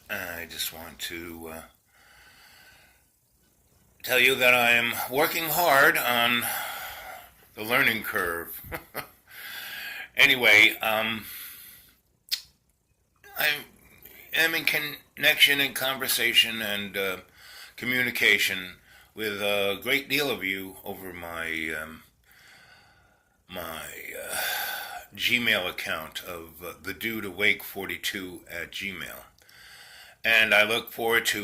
I just want to tell you that I am working hard on the learning curve. Anyway, I am in connection and conversation and communication with a great deal of you over my Gmail account of the dude awake 42 at Gmail. And I look forward to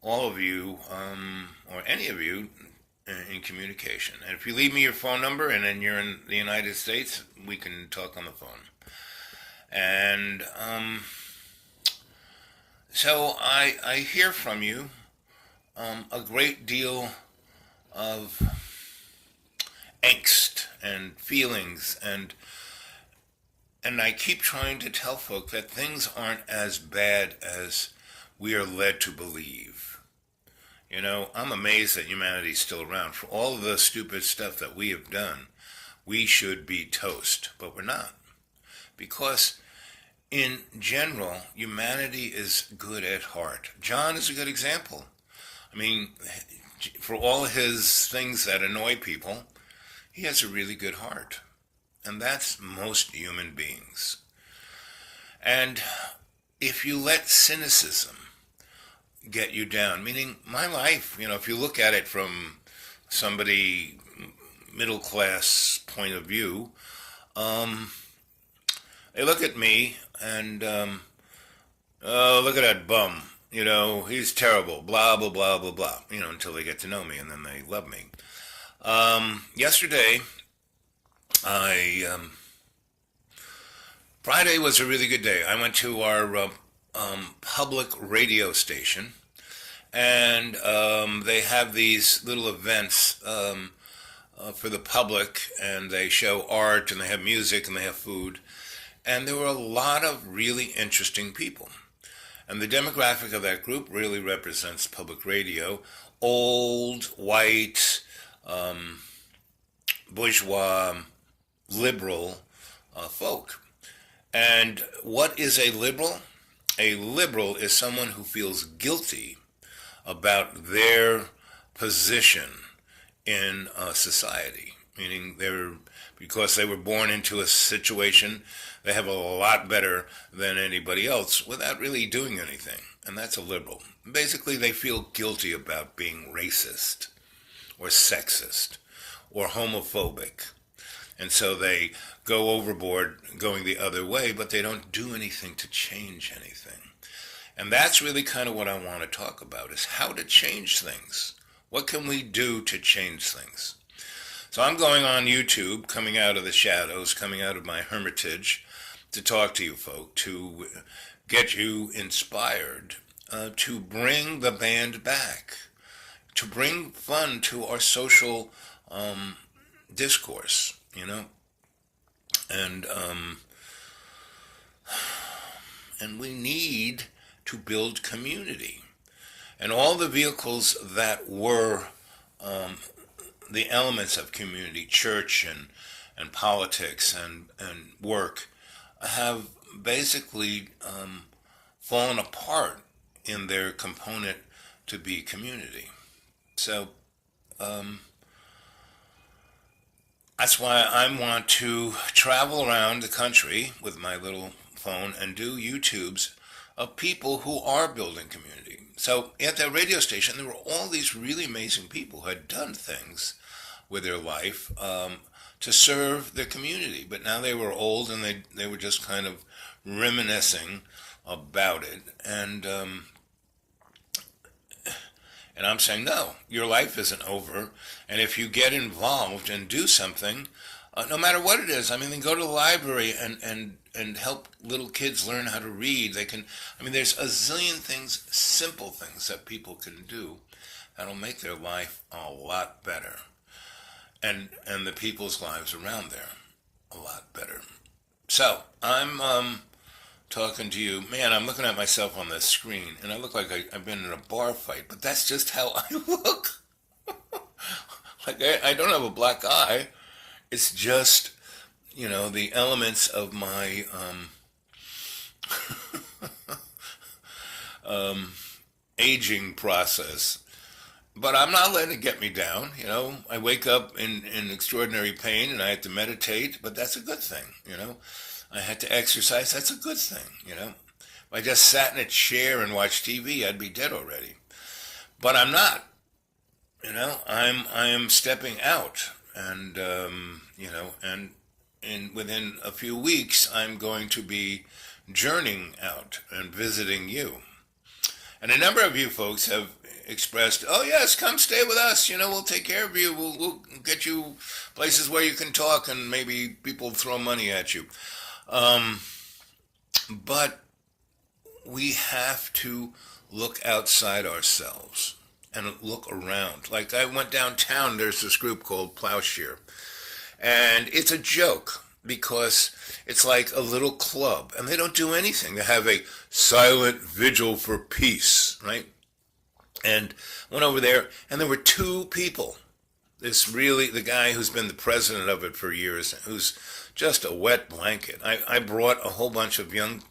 all of you, or any of you, in communication. And if you leave me your phone number and then you're in the United States, we can talk on the phone. And so I hear from you a great deal of angst and feelings, and I keep trying to tell folk that things aren't as bad as we are led to believe. You know, I'm amazed that humanity's still around. For all of the stupid stuff that we have done, we should be toast, but we're not. Because in general, humanity is good at heart. John is a good example. I mean, for all his things that annoy people, he has a really good heart. And that's most human beings. And if you let cynicism get you down, meaning my life, you know, if you look at it from somebody middle class point of view, they look at me and, oh, look at that bum. You know, he's terrible, blah, blah, blah, blah, blah, you know, until they get to know me and then they love me. Yesterday, Friday was a really good day. I went to our public radio station, and they have these little events for the public, and they show art, and they have music, and they have food. And there were a lot of really interesting people. And the demographic of that group really represents public radio. Old, white, bourgeois, liberal folk. And what is a liberal? A liberal is someone who feels guilty about their position in society, meaning because they were born into a situation, they have a lot better than anybody else without really doing anything. And that's a liberal. Basically, they feel guilty about being racist or sexist or homophobic. And so they go overboard going the other way, but they don't do anything to change anything. And that's really kind of what I want to talk about, is how to change things. What can we do to change things? So I'm going on YouTube, coming out of the shadows, coming out of my hermitage, to talk to you folk, to get you inspired, to bring the band back, to bring fun to our social discourse, you know, and we need to build community, and all the vehicles that were the elements of community, church and politics and work, have basically fallen apart in their component to be community. So that's why I want to travel around the country with my little phone and do YouTubes of people who are building community. So at that radio station, there were all these really amazing people who had done things with their life to serve their community. But now they were old and they were just kind of reminiscing about it. And I'm saying, no, your life isn't over. And if you get involved and do something, no matter what it is, I mean, then go to the library and help little kids learn how to read. They can, I mean, there's a zillion things, simple things that people can do that'll make their life a lot better. And the people's lives around there a lot better. So, I'm talking to you. Man, I'm looking at myself on the screen, and I look like I've been in a bar fight, but that's just how I look. Like, I don't have a black eye. It's just, you know, the elements of my aging process. But I'm not letting it get me down. I wake up in extraordinary pain and I have to meditate, but that's a good thing. I had to exercise, that's a good thing. If I just sat in a chair and watched TV, I'd be dead already. But I'm not. I am stepping out, and within a few weeks, I'm going to be journeying out and visiting you. And a number of you folks have expressed, oh yes, come stay with us. We'll take care of you. We'll get you places where you can talk, and maybe people throw money at you. But we have to look outside ourselves and look around. Like I went downtown, there's this group called Plowshare. And it's a joke because it's like a little club and they don't do anything. They have a silent vigil for peace, right? And went over there and there were two people. The guy who's been the president of it for years, who's just a wet blanket. I brought a whole bunch of young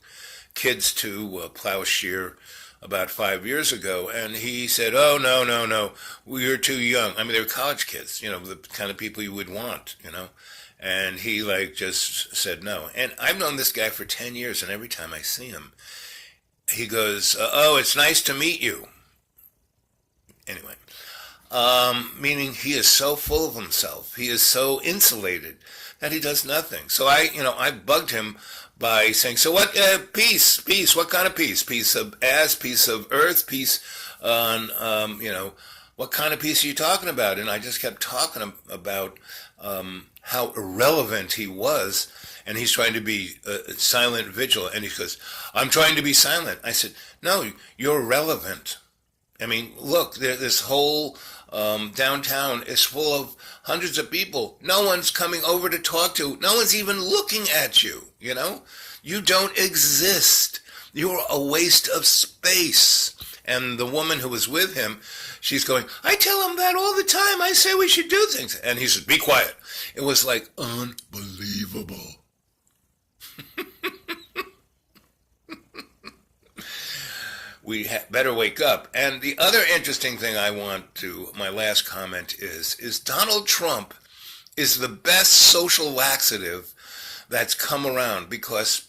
kids to Plowshare about 5 years ago, and he said, oh, no, we're too young. I mean, they were college kids, the kind of people you would want, and he just said no. And I've known this guy for 10 years, and every time I see him, he goes, oh, it's nice to meet you. Anyway, meaning he is so full of himself, he is so insulated that he does nothing. So I bugged him by saying, so what, peace, what kind of peace? Peace of ass, peace of earth, peace on, what kind of peace are you talking about? And I just kept talking about how irrelevant he was, and he's trying to be silent vigil, and he goes, I'm trying to be silent. I said, no, you're relevant. I mean, look, this whole downtown is full of hundreds of people. No one's coming over to talk to. No one's even looking at you, You don't exist. You're a waste of space. And the woman who was with him, she's going, I tell him that all the time. I say we should do things. And he says, be quiet. It was like unbelievable. We better wake up. And the other interesting thing my last comment is Donald Trump is the best social laxative that's come around, because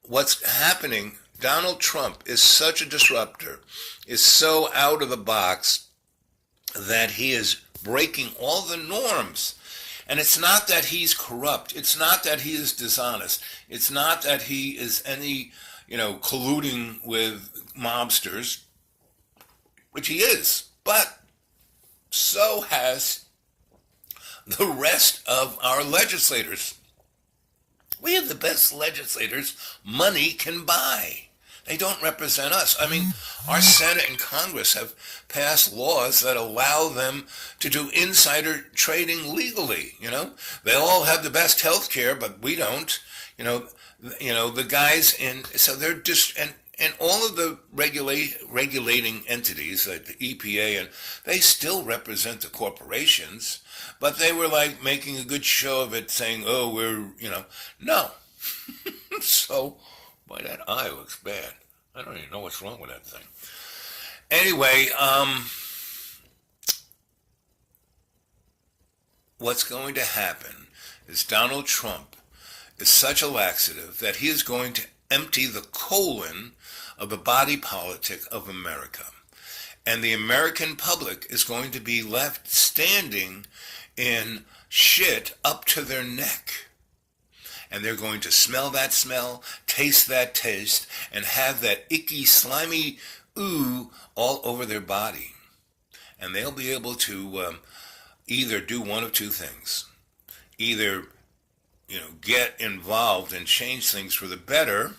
what's happening, Donald Trump is such a disruptor, is so out of the box that he is breaking all the norms. And it's not that he's corrupt. It's not that he is dishonest. It's not that he is colluding with mobsters, which he is, but so has the rest of our legislators. We have the best legislators money can buy. They don't represent us. I mean, our Senate and Congress have passed laws that allow them to do insider trading legally. They all have the best health care, but we don't. The guys so they're just, and all of the regulating entities like the EPA, and they still represent the corporations, but they were making a good show of it, saying, oh, we're, no. So, boy, that eye looks bad. I don't even know what's wrong with that thing. Anyway, what's going to happen is Donald Trump is such a laxative that he is going to empty the colon of the body politic of America. And the American public is going to be left standing in shit up to their neck. And they're going to smell that smell, taste that taste, and have that icky, slimy ooh all over their body. And they'll be able to either do one of two things. Either get involved and change things for the better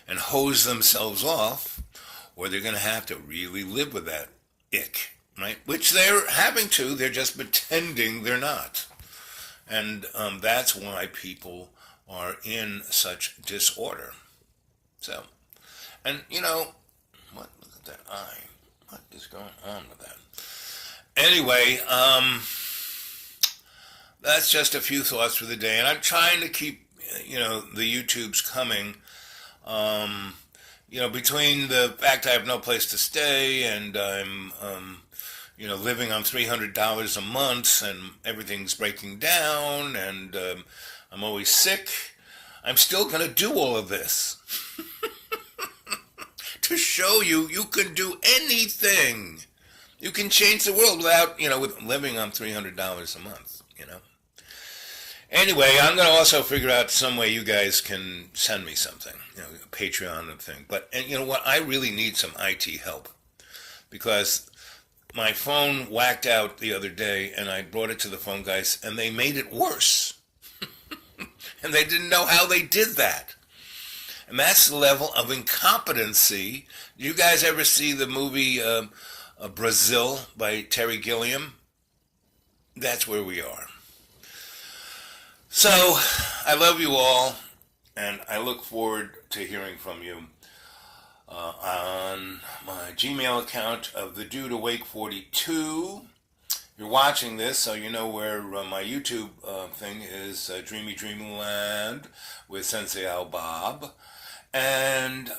and hose themselves off, or they're going to have to really live with that ick, right? Which they're having to, they're just pretending they're not. And that's why people are in such disorder. So, and what, look at that eye. What is going on with that? Anyway, that's just a few thoughts for the day, and I'm trying to keep, the YouTubes coming, between the fact I have no place to stay and I'm, living on $300 a month and everything's breaking down and I'm always sick, I'm still going to do all of this to show you can do anything. You can change the world without, with living on $300 a month. Anyway, I'm going to also figure out some way you guys can send me something, a Patreon and thing. And you know what? I really need some IT help because my phone whacked out the other day and I brought it to the phone guys and they made it worse. And they didn't know how they did that. And that's the level of incompetency. Do you guys ever see the movie Brazil by Terry Gilliam? That's where we are. So, I love you all, and I look forward to hearing from you on my Gmail account of The Dude Awake 42. You're watching this, so you know where my YouTube thing is, Dreamy Dreamland with Sensei Al Bob. And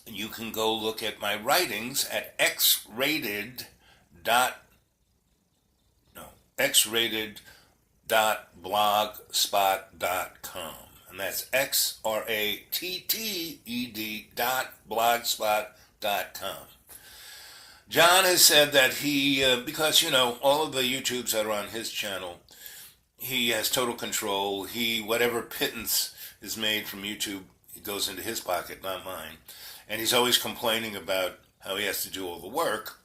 you can go look at my writings at xrated.blogspot.com. And that's xratted.blogspot.com. John has said that he, because, all of the YouTubes that are on his channel, he has total control. Whatever pittance is made from YouTube, it goes into his pocket, not mine. And he's always complaining about how he has to do all the work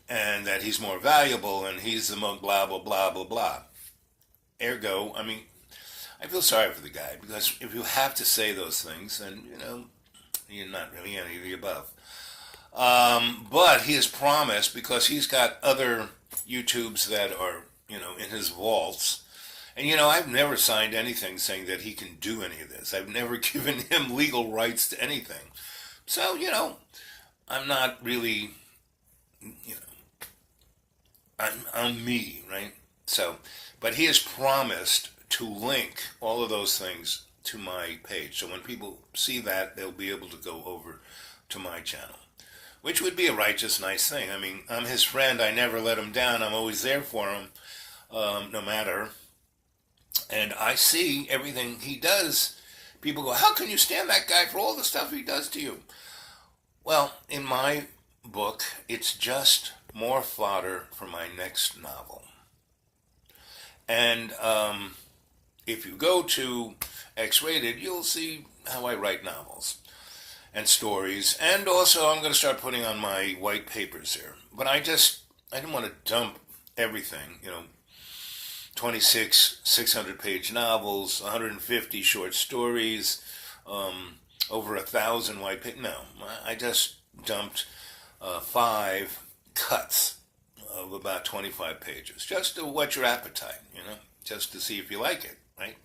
and that he's more valuable and he's the most blah, blah, blah, blah, blah. Ergo, I feel sorry for the guy because if you have to say those things, then, you're not really any of the above. But he has promised, because he's got other YouTubes that are, in his vaults. And, I've never signed anything saying that he can do any of this. I've never given him legal rights to anything. So, I'm not really, I'm me, right? So, but he has promised to link all of those things to my page. So when people see that, they'll be able to go over to my channel, which would be a righteous, nice thing. I'm his friend. I never let him down. I'm always there for him, no matter. And I see everything he does. People go, how can you stand that guy for all the stuff he does to you? Well, in my book, it's just more fodder for my next novel. And if you go to X-Rated, you'll see how I write novels and stories. And also, I'm going to start putting on my white papers here. But I didn't want to dump everything, 26 600-page novels, 150 short stories, over 1,000 white papers. No, I just dumped 5 cuts of about 25 pages, just to whet your appetite, just to see if you like it, right?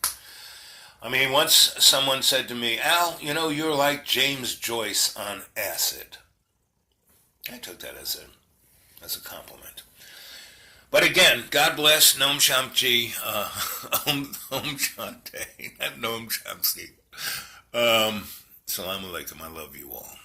Once someone said to me, Al, you're like James Joyce on acid. I took that as a compliment. But again, God bless Noam Chomsky, Om Shanti, not Noam Chomsky. Salam alaikum, I love you all.